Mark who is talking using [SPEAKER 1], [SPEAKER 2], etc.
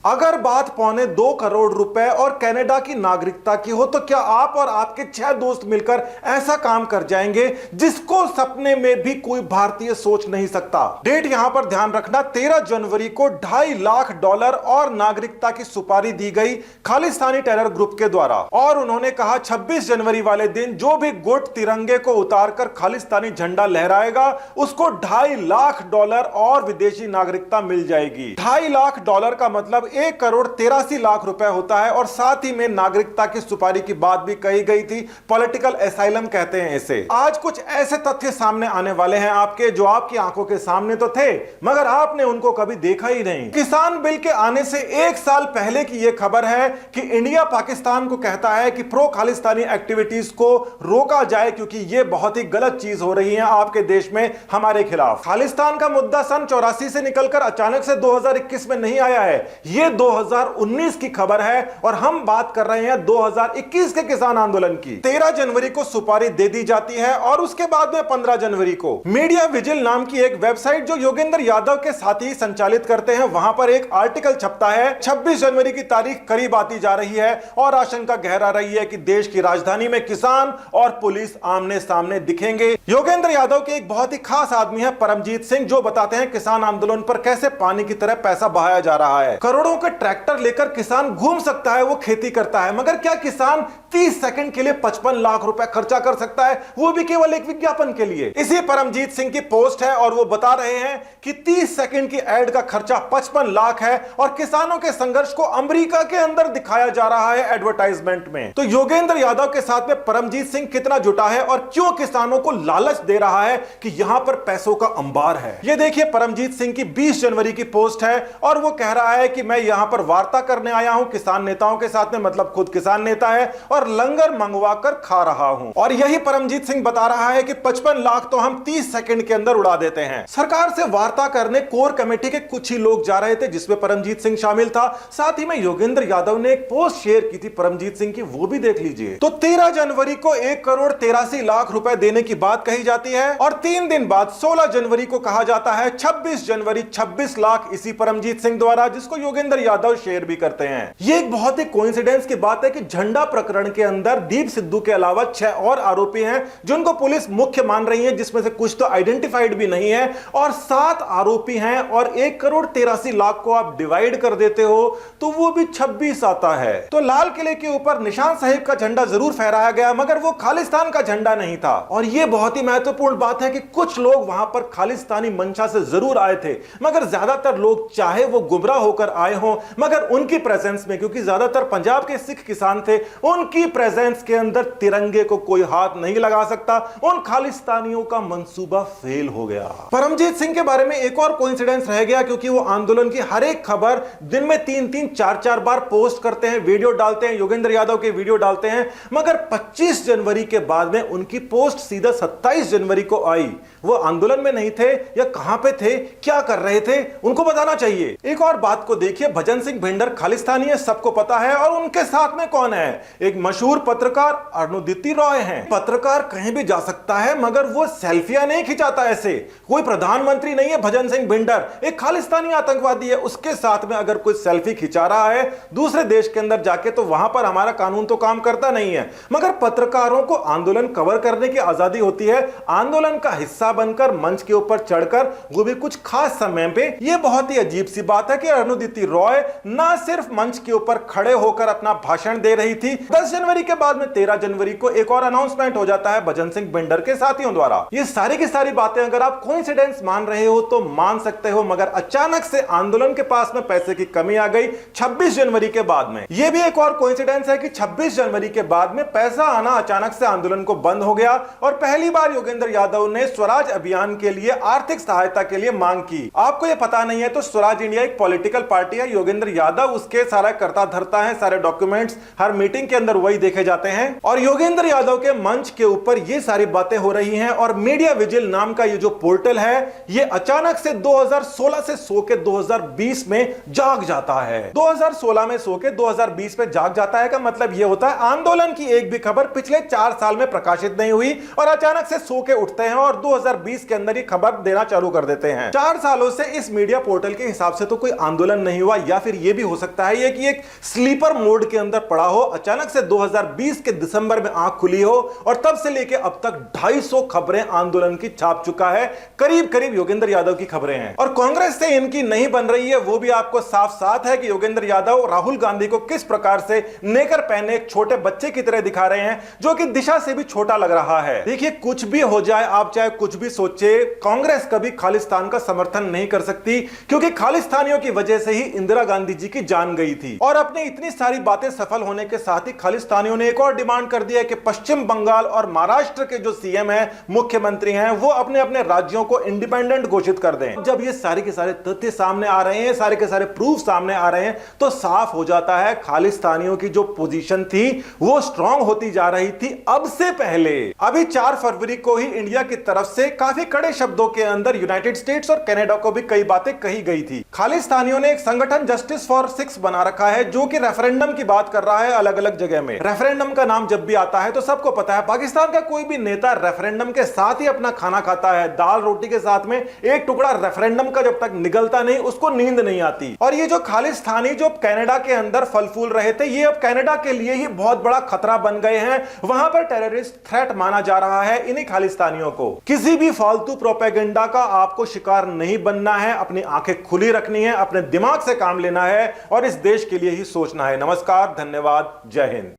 [SPEAKER 1] अगर बात 2.25 करोड़ रुपए और कनाडा की नागरिकता की हो तो क्या आप और आपके 6 दोस्त मिलकर ऐसा काम कर जाएंगे जिसको सपने में भी कोई भारतीय सोच नहीं सकता। डेट यहां पर ध्यान रखना, 13 जनवरी को $2.5 लाख और नागरिकता की सुपारी दी गई खालिस्तानी टेरर ग्रुप के द्वारा, और उन्होंने कहा 26 जनवरी वाले दिन जो भी गुट तिरंगे को उतारकर खालिस्तानी झंडा लहराएगा उसको $2.5 लाख और विदेशी नागरिकता मिल जाएगी। $2.5 लाख का मतलब 1.83 करोड़ रुपए होता है, और साथ ही में नागरिकता की सुपारी की बात भी कही गई थी। पॉलिटिकल एसाइलम कहते हैं इसे। आज कुछ ऐसे तथ्य सामने आने वाले हैं आपके, जो आपकी आंखों के सामने तो थे मगर आपने उनको कभी देखा ही नहीं। किसान बिल के आने से 1 साल पहले की यह खबर है कि इंडिया पाकिस्तान को कहता है कि प्रो खालिस्तानी एक्टिविटीज को रोका जाए, क्योंकि यह बहुत ही गलत चीज हो रही है आपके देश में हमारे खिलाफ। खालिस्तान का मुद्दा सन 84 से निकलकर अचानक से 2021 में नहीं आया है, यह 2019 की खबर है, और हम बात कर रहे हैं 2021 के किसान आंदोलन की। 13 जनवरी को सुपारी दे दी जाती है, और उसके बाद में 15 जनवरी को मीडिया विजिल नाम की एक वेबसाइट जो योगेंद्र यादव के साथी संचालित करते हैं, वहां पर एक आर्टिकल छपता है। 26 जनवरी की तारीख करीब आती जा रही है और आशंका गहरा रही है कि देश की राजधानी में किसान और पुलिस आमने सामने दिखेंगे। योगेंद्र यादव के एक बहुत ही खास आदमी है परमजीत सिंह, जो बताते हैं किसान आंदोलन पर कैसे पानी की तरह पैसा बहाया जा रहा है। करोड़ों के ट्रैक्टर लेकर किसान घूम सकता है, वो खेती करता है, मगर क्या किसान 30 सेकंड के लिए 55 लाख रुपए खर्चा कर सकता है, वो भी केवल एक विज्ञापन के लिए? इसी परमजीत सिंह की पोस्ट है और वो बता रहे हैं कि 30 सेकंड की एड का खर्चा 55 लाख है, और किसानों के संघर्ष को अमेरिका के अंदर दिखाया जा रहा है एडवर्टाइजमेंट में। तो योगेंद्र यादव के साथ में परमजीत सिंह कितना जुटा है और क्यों किसानों को लालच दे रहा है कि यहां पर पैसों का अंबार है। ये देखिए परमजीत सिंह की 20 जनवरी की पोस्ट है, और वो कह रहा है कि मैं यहां पर वार्ता करने आया हूं किसान नेताओं के साथ में, मतलब खुद किसान नेता है, और लंगर मंगवा कर खा रहा हूं। और यही परमजीत सिंह बता रहा है कि 55 लाख तो हम 30 सेकंड के अंदर उड़ा देते हैं। सरकार से वार्ता करने कोर कमेटी के कुछ ही लोग जा रहे थे, जिसमें परमजीत सिंह शामिल था। साथ ही में योगेंद्र यादव ने एक पोस्ट शेयर की थी परमजीत सिंह की, वो भी देख लीजिए। तो 13 जनवरी को 1.83 करोड़ रुपए देने की बात कही जाती है, और 3 दिन बाद 16 जनवरी को कहा जाता है 26 जनवरी 26 लाख इसी परमजीत सिंह द्वारा, जिसको योगेंद्र यादव शेयर भी करते हैं। ये एक बहुत ही कोइंसिडेंस की बात है कि झंडा प्रकरण के अंदर दीप सिद्धू के अलावा 6 और आरोपी हैं जिनको पुलिस मुख्य मान रही है, जिसमें से कुछ तो आइडेंटिफाइड भी नहीं है, और 7 आरोपी हैं, और 1.83 करोड़ को आप डिवाइड कर देते हो तो वो भी 26 आता है। तो लाल किले के ऊपर निशान साहिब का झंडा जरूर फहराया गया, मगर वो खालिस्तान का झंडा नहीं था। और ये बहुत ही महत्वपूर्ण बात है कि कुछ लोग वहां पर खालिस्तानी मंशा से जरूर आए थे, मगर ज्यादातर लोग चाहे वो गुमराह होकर आए हों, मगर उनकी प्रेजेंस में, क्योंकि ज्यादातर पंजाब के सिख किसान थे, उनकी प्रेजेंस के अंदर तिरंगे को कोई हाथ नहीं लगा सकता। उन खालिस्तानियों का मंसूबा फेल हो गया। परमजीत सिंह के बारे में एक और कोइंसिडेंस रह गया, क्योंकि वो आंदोलन की हर एक खबर दिन में 3-3, 4-4 बार पोस्ट करते हैं, वीडियो डालते हैं, योगेंद्र यादव के वीडियो डालते हैं, मगर 25 जनवरी के बाद में उनकी पोस्ट सीधा 27 जनवरी को आई। वो आंदोलन में नहीं थे या कहां पे थे, क्या कर रहे थे, उनको बताना चाहिए। एक और बात को देखिए, भजन सिंह भिंडर खालिस्तानी है, सबको पता है, और उनके साथ में कौन है? एक मशहूर पत्रकार अरुणोदिति रॉय हैं। पत्रकार कहीं भी जा सकता है, मगर वो सेल्फियां नहीं खिंचाता ऐसे। कोई प्रधानमंत्री नहीं है भजन सिंह भिंडर, एक खालिस्तानी आतंकवादी है। उसके साथ में अगर कोई सेल्फी खिंचा रहा है दूसरे देश के अंदर जाके, तो वहां पर हमारा कानून तो काम करता नहीं है। मगर पत्रकारों को आंदोलन कवर करने की आजादी होती है, आंदोलन का हिस्सा बनकर मंच के ऊपर चढ़कर, वो भी कुछ खास समय पे। यह बहुत ही अजीब सी बात है कि अरुणोदिति रॉय ना सिर्फ मंच के ऊपर खड़े होकर अपना भाषण दे रही थी, 10 जनवरी के बाद में 13 जनवरी को एक और अनाउंसमेंट हो जाता है भजन सिंह भिंडर के साथियों द्वारा। ये सारी की सारी बातें अगर आप कोइंसिडेंस मान रहे हो तो मान सकते हो, मगर अचानक से आंदोलन के पास में पैसे की कमी आ गई 26 जनवरी के बाद में। यह भी एक और कोइंसिडेंस है कि 26 जनवरी के बाद में पैसा आना अचानक से आंदोलन को बंद हो गया, और पहली बार योगेंद्र यादव ने स्वराज अभियान के लिए आर्थिक सहायता के लिए मांग की। आपको यह पता नहीं है तो स्वराज इंडिया एक पॉलिटिकल पार्टी है, योगेंद्र यादव उसके सारा करता धरता है, सारे डॉक्यूमेंट्स हर मीटिंग के अंदर वही देखे जाते हैं, और योगेंद्र यादव के मंच के ऊपर ये सारी बातें हो रही हैं। और मीडिया विजिल नाम का ये जो पोर्टल है, ये अचानक से 2016 से सो के 2020 में जाग जाता है। 2016 में सो के 2020 में जाग जाता है का मतलब ये होता है आंदोलन की एक भी खबर पिछले 4 साल में प्रकाशित नहीं हुई, और अचानक से सो के उठते हैं और 2020 के अंदर ये खबर देना चालू कर देते हैं। 4 सालों से इस मीडिया पोर्टल के हिसाब से तो कोई आंदोलन नहीं हुआ, या फिर यह भी हो सकता है ये कि एक स्लीपर मोड के अंदर पड़ा हो, अचानक से 2020 के दिसंबर में आंख खुली हो और तब से लेकर अब तक 250 खबरें आंदोलन की छाप चुका है। करीब करीब योगेंद्र यादव की खबरें हैं और कांग्रेस से इनकी नहीं बन रही है, वो भी आपको साफ साथ है कि योगेंद्र यादव राहुल गांधी को किस प्रकार से नेकर पहने एक छोटे बच्चे की तरह दिखा रहे हैं, जो कि दिशा से भी छोटा लग रहा है। देखिए, कुछ भी हो जाए, आप चाहे कुछ भी सोचे, कांग्रेस कभी खालिस्तान का समर्थन नहीं कर सकती, क्योंकि खालिस्तानियों की वजह से ही इंदिरा गांधी जी की जान गई थी। और अपनी इतनी सारी बातें सफल होने के साथ ही खालिस्तानियों ने एक और डिमांड कर दिया है कि पश्चिम बंगाल और महाराष्ट्र के जो सीएम हैं, मुख्यमंत्री हैं, वो अपने अपने राज्यों को इंडिपेंडेंट घोषित कर दें। जब ये सारे के सारे तथ्य सामने आ रहे हैं, सारे के सारे प्रूफ सामने आ रहे हैं, तो साफ हो जाता है खालिस्तानियों की जो पोजीशन थी वो स्ट्रांग होती जा रही थी अब से पहले। अभी 4 फरवरी को ही इंडिया की तरफ से काफी कड़े शब्दों के अंदर यूनाइटेड स्टेट्स और कनाडा को भी कई बातें कही गई थी। खालिस्तानियों ने एक संगठन जस्टिस फॉर सिक्स बना रखा है, जो कि रेफरेंडम की बात कर रहा है अलग अलग जगह में। रेफरेंडम का नाम जब भी आता है तो सबको पता है पाकिस्तान का कोई भी नेता रेफरेंडम के साथ ही अपना खाना खाता है। दाल रोटी के साथ में एक टुकड़ा रेफरेंडम का जब तक निगलता नहीं, उसको नींद नहीं आती। और ये जो खालिस्तानी जो कनाडा के अंदर फल फूल रहे थे, ये अब कनाडा के लिए ही बहुत बड़ा खतरा बन गए हैं। वहां पर टेररिस्ट थ्रेट माना जा रहा है इन्हीं खालिस्तानियों को। किसी भी फालतू प्रोपेगेंडा का आपको शिकार नहीं बनना है, अपनी आंखें खुली रखनी है, अपने दिमाग से काम लेना है और इस देश के लिए ही सोचना है। नमस्कार, धन्यवाद, जय हिंद।